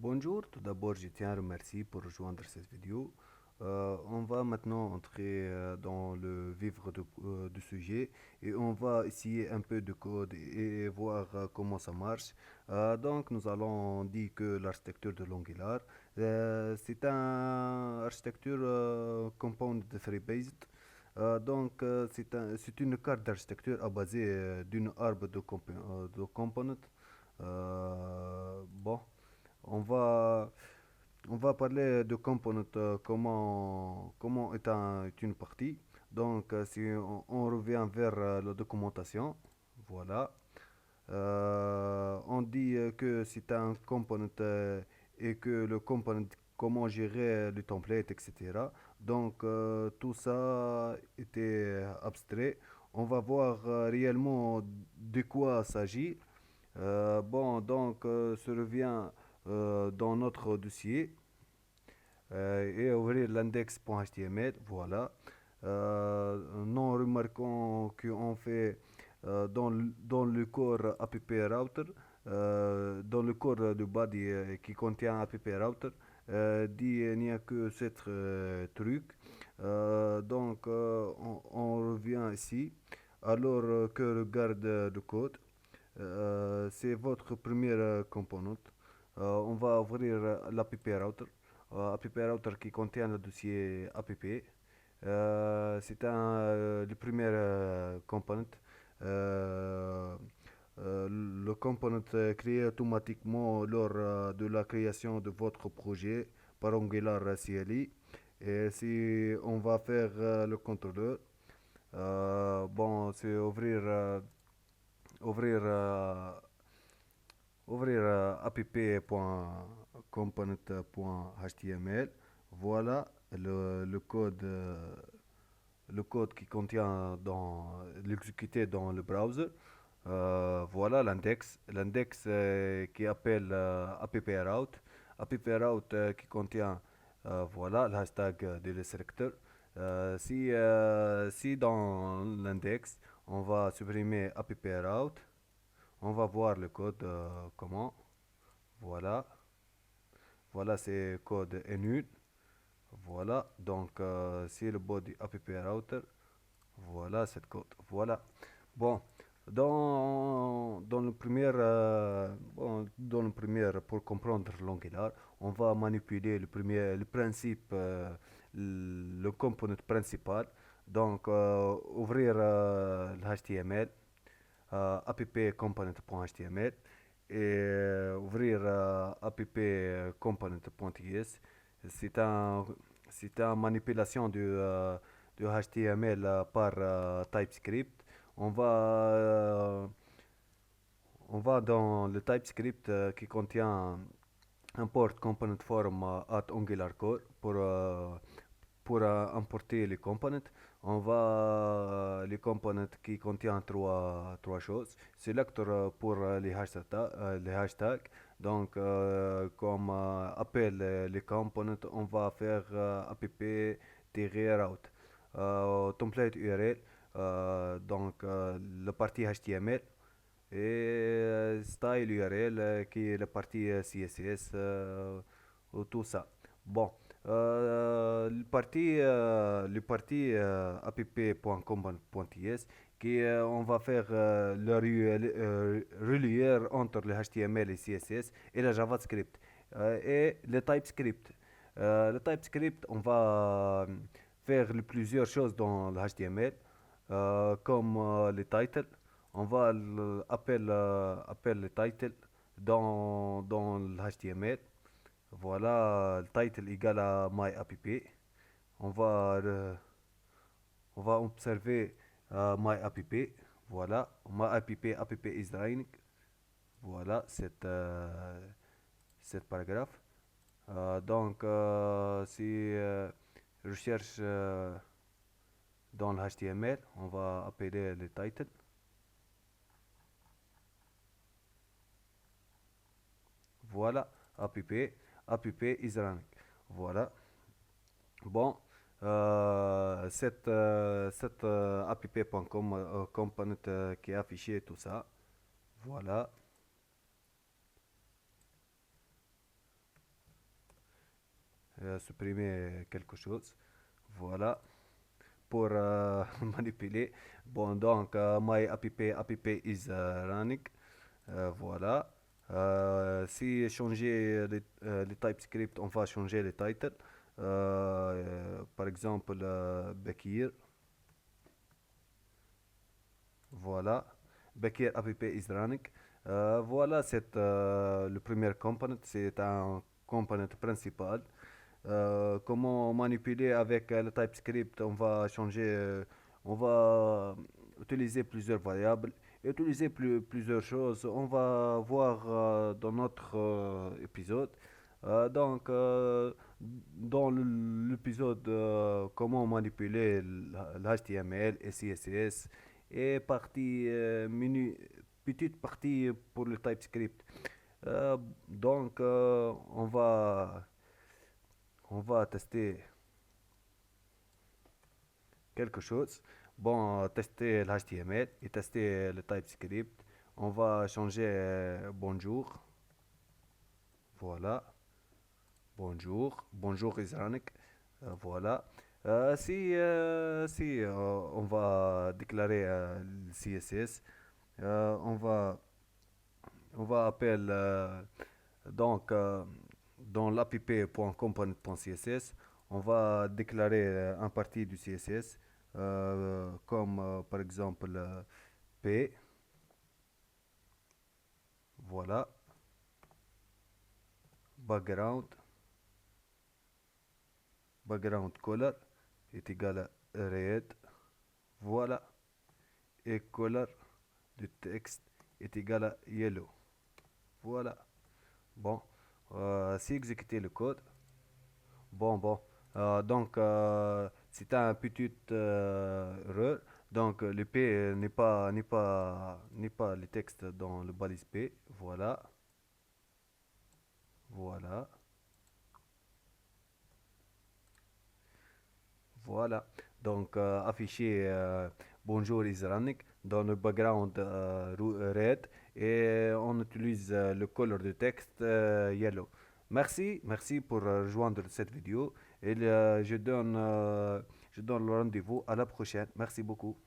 Bonjour, tout d'abord je tiens à remercier pour rejoindre cette vidéo. On va maintenant entrer dans le vivre du sujet et on va essayer un peu de code et voir comment ça marche. Donc nous allons dire que l'architecture de l'Angular, c'est une architecture compound free based. C'est une carte d'architecture à base d'une arbre de components. Bon. On va, on va parler de component, comment est une partie. Donc, si on revient vers la documentation, voilà. On dit que c'est un component et que le component, comment gérer le template, etc. Donc, tout ça était abstrait. On va voir réellement de quoi il s'agit. Se revient dans notre dossier et ouvrir l'index.html. Voilà. Nous remarquons qu'on fait dans le corps app router, dans le corps du body qui contient app router, il n'y a que 7 trucs. On revient ici. Alors que regarde le code, c'est votre première composante. On va ouvrir l'app router. App router qui contient le dossier app. C'est le premier component. Euh, le component créé automatiquement lors de la création de votre projet par Angular CLI. Et si on va faire le contrôleur, c'est ouvrir, euh, ouvrir app.component.html. Voilà le code qui contient dans l'exécuté dans le browser. Voilà l'index qui appelle approute. Approute qui contient voilà le hashtag de sélecteur. Si dans l'index on va supprimer approute, on va voir le code comment. Voilà, voilà c'est code est nul. Voilà, donc c'est le body app router. Voilà cette code. Voilà. Bon, dans le premier, pour comprendre l'Angular, on va manipuler le principe, le component principal. Donc, ouvrir le HTML, app component.html et ouvrir app component.ts. C'est un, c'est une manipulation du HTML par TypeScript. On va, euh, on va dans le TypeScript qui contient import component form at Angular Core pour importer les components. On va les components qui contiennent trois choses. Selector pour les hashtags. Donc, comme appel les components, on va faire app-route. Template URL, la partie HTML et style URL qui est la partie CSS ou tout ça. Bon, le parti app.component.ts qui on va faire relier entre le HTML et CSS et le JavaScript et le TypeScript. Le TypeScript, on va faire plusieurs choses dans le HTML comme le title. On va appeler le title dans le HTML. Voilà, le title égale à my app. On va, euh, on va observer my app. Voilà, my app is running. Voilà, cette paragraphe. Si je cherche dans le HTML, on va appeler le title. Voilà, app is running. Voilà. Bon, cette app.com component qui est affiché tout ça. Voilà. supprimer quelque chose. Voilà, pour manipuler. Bon, donc, my app is running. Voilà. Si changer les TypeScript, on va changer les titles. Par exemple, Bekir. Voilà. Bekir app is running. Voilà, c'est le premier component. C'est un component principal. Comment manipuler avec le TypeScript? On va changer, on va utiliser plusieurs variables, utiliser plusieurs choses. On va voir dans notre épisode. Donc, dans l'épisode comment manipuler l'HTML et CSS et partie petite partie pour le TypeScript. Donc, on va tester quelque chose. Bon, tester l'HTML et tester le TypeScript. On va changer bonjour. Voilà. Bonjour. Bonjour Isranik. Voilà. Si on va déclarer le CSS, on va appeler donc dans l'app.component.css, on va déclarer un partie du CSS comme par exemple P, voilà, background, background color est égal à red, voilà, et color du texte est égal à yellow, voilà. Bon, si exécuter le code, bon. Donc, c'est un petit erreur. Donc, le P n'est pas le texte dans le balise P. Voilà, voilà, voilà. Donc, afficher bonjour is running dans le background red et on utilise le color de texte yellow. Merci pour rejoindre cette vidéo et je donne le rendez-vous à la prochaine. Merci beaucoup.